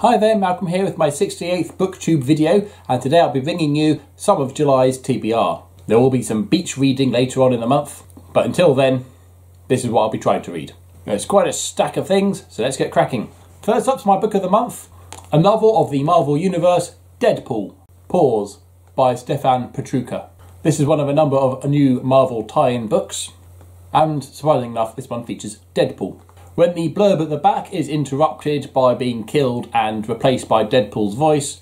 Hi there, Malcolm here with my 68th Booktube video, and today I'll be bringing you some of July's TBR. There will be some beach reading later on in the month, but until then, this is what I'll be trying to read. It's quite a stack of things, so let's get cracking. First up's my book of the month, a novel of the Marvel Universe, Deadpool Paws by Stefan Petruka. This is one of a number of new Marvel tie-in books, and surprisingly enough, this one features Deadpool. When the blurb at the back is interrupted by being killed and replaced by Deadpool's voice,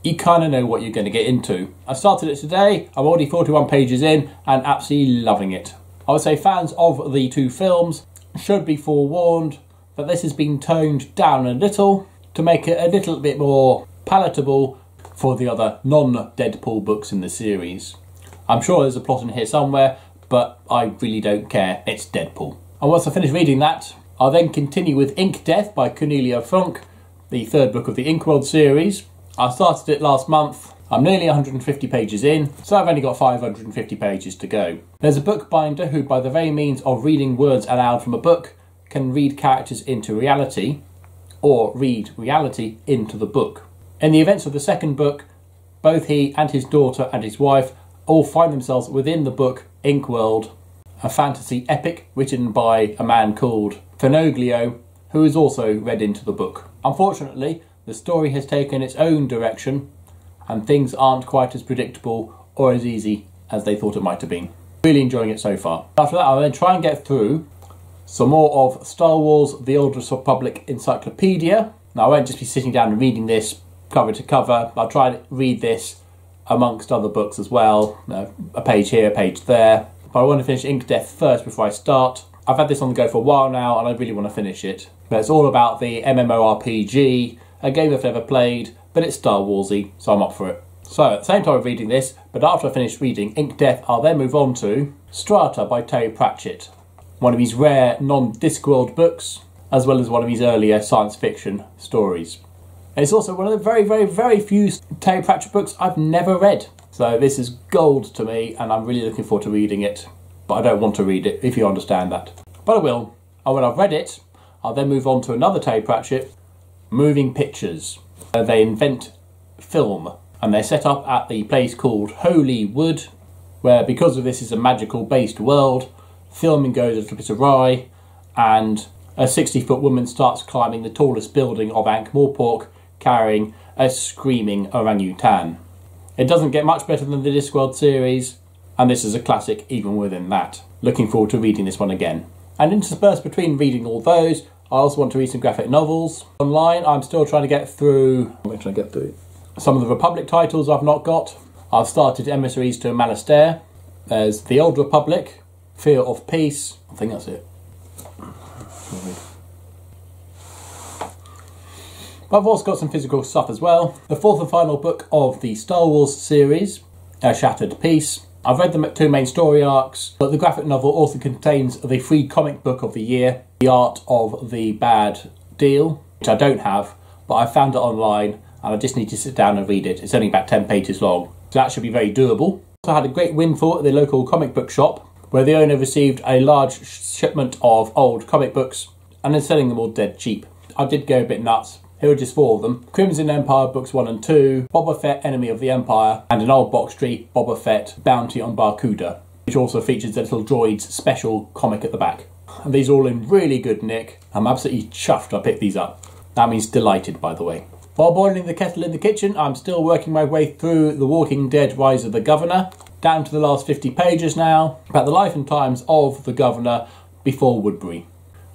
you kind of know what you're going to get into. I started it today, I'm already 41 pages in and absolutely loving it. I would say fans of the two films should be forewarned that this has been toned down a little to make it a little bit more palatable for the other non-Deadpool books in the series. I'm sure there's a plot in here somewhere, but I really don't care, it's Deadpool. And once I finish reading that, I'll then continue with Ink Death by Cornelia Funke, the third book of the Inkworld series. I started it last month. I'm nearly 150 pages in, so I've only got 550 pages to go. There's a bookbinder who, by the very means of reading words aloud from a book, can read characters into reality, or read reality into the book. In the events of the second book, both he and his daughter and his wife all find themselves within the book Inkworld, a fantasy epic written by a man called Fenoglio, who is also read into the book. Unfortunately, the story has taken its own direction and things aren't quite as predictable or as easy as they thought it might have been. Really enjoying it so far. After that, I'll then try and get through some more of Star Wars, The Old Republic Encyclopedia. Now, I won't just be sitting down and reading this cover to cover. I'll try and read this amongst other books as well. A page here, a page there. But I want to finish Ink Death first before I start. I've had this on the go for a while now and I really want to finish it. But it's all about the MMORPG, a game I've never played, but it's Star Warsy, so I'm up for it. So at the same time of reading this, but after I finish reading Ink Death, I'll then move on to Strata by Terry Pratchett. One of his rare non-Discworld books, as well as one of his earlier science fiction stories. And it's also one of the very, very, very few Terry Pratchett books I've never read. So this is gold to me and I'm really looking forward to reading it. But I don't want to read it, if you understand that. But I will. And when I've read it, I'll then move on to another Terry Pratchett, Moving Pictures. They invent film, and they're set up at the place called Holy Wood, where because of this is a magical based world, filming goes a little bit awry, and a 60-foot woman starts climbing the tallest building of Ankh-Morpork, carrying a screaming orangutan. It doesn't get much better than the Discworld series, and this is a classic even within that. Looking forward to reading this one again. And interspersed between reading all those, I also want to read some graphic novels. Online, I'm still trying to get through some of the Republic titles I've not got. I've started Emissaries to Malastare. There's The Old Republic, Fear of Peace. I think that's it. But I've also got some physical stuff as well. The fourth and final book of the Star Wars series, A Shattered Peace. I've read the two main story arcs, but the graphic novel also contains the free comic book of the year, The Art of the Bad Deal, which I don't have, but I found it online and I just need to sit down and read it. It's only about 10 pages long, so that should be very doable. I had a great windfall at the local comic book shop, where the owner received a large shipment of old comic books and is selling them all dead cheap. I did go a bit nuts. Here are just four of them. Crimson Empire books 1 and 2, Boba Fett Enemy of the Empire, and an old box tree, Boba Fett Bounty on Barkuda, which also features the little droid's special comic at the back. And these are all in really good nick. I'm absolutely chuffed I picked these up. That means delighted, by the way. While boiling the kettle in the kitchen, I'm still working my way through The Walking Dead Rise of the Governor, down to the last 50 pages now, about the life and times of the Governor before Woodbury,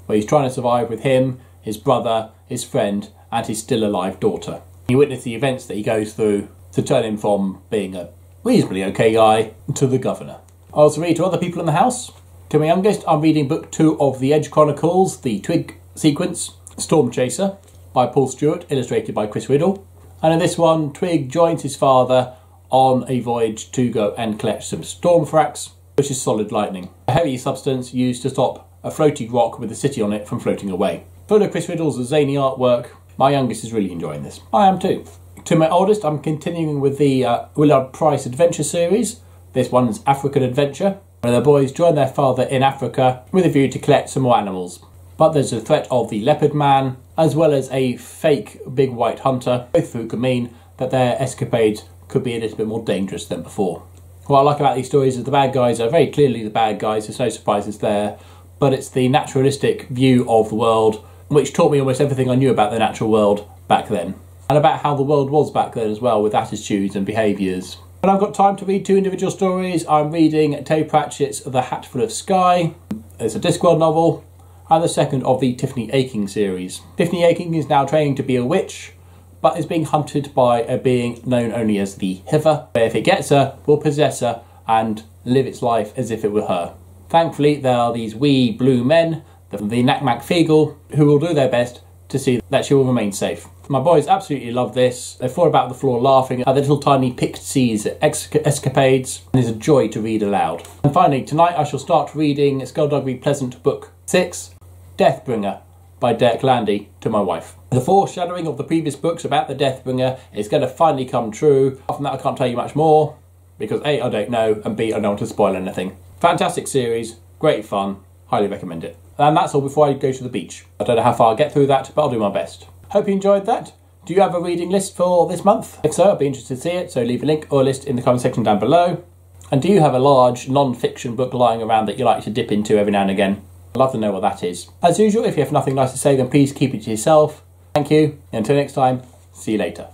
where he's trying to survive with him, his brother, his friend, and his still alive daughter. You witness the events that he goes through to turn him from being a reasonably okay guy to the Governor. I also read to other people in the house. To my youngest, I'm reading book 2 of the Edge Chronicles, the Twig Sequence, Storm Chaser, by Paul Stewart, illustrated by Chris Riddle. And in this one, Twig joins his father on a voyage to go and collect some Stormthrax, which is solid lightning, a heavy substance used to stop a floating rock with a city on it from floating away. Full of Chris Riddle's zany artwork, my youngest is really enjoying this. I am too. To my oldest, I'm continuing with the Willard Price Adventure series. This one's African Adventure, where the boys join their father in Africa with a view to collect some more animals. But there's a threat of the Leopard Man, as well as a fake big white hunter, both of who could mean that their escapades could be a little bit more dangerous than before. What I like about these stories is the bad guys are very clearly the bad guys, there's no surprises there, but it's the naturalistic view of the world which taught me almost everything I knew about the natural world back then, and about how the world was back then as well, with attitudes and behaviours. When I've got time to read 2 individual stories, I'm reading Terry Pratchett's The Hatful of Sky. It's a Discworld novel, and the second of the Tiffany Aching series. Tiffany Aching is now training to be a witch, but is being hunted by a being known only as the Hither, where if it gets her, will possess her and live its life as if it were her. Thankfully, there are these wee blue men, the Knack-Mack Feagle, who will do their best to see that she will remain safe. My boys absolutely love this. They fall about the floor laughing at the little tiny pixies' escapades, and it's a joy to read aloud. And finally, tonight I shall start reading Skullduggery Pleasant Book 6, Deathbringer, by Derek Landy, to my wife. The foreshadowing of the previous books about the Deathbringer is going to finally come true. Apart from that, I can't tell you much more, because A, I don't know, and B, I don't want to spoil anything. Fantastic series, great fun, highly recommend it. And that's all before I go to the beach. I don't know how far I'll get through that, but I'll do my best. Hope you enjoyed that. Do you have a reading list for this month? If so, I'd be interested to see it, so leave a link or a list in the comment section down below. And do you have a large non-fiction book lying around that you like to dip into every now and again? I'd love to know what that is. As usual, if you have nothing nice to say, then please keep it to yourself. Thank you. Until next time, see you later.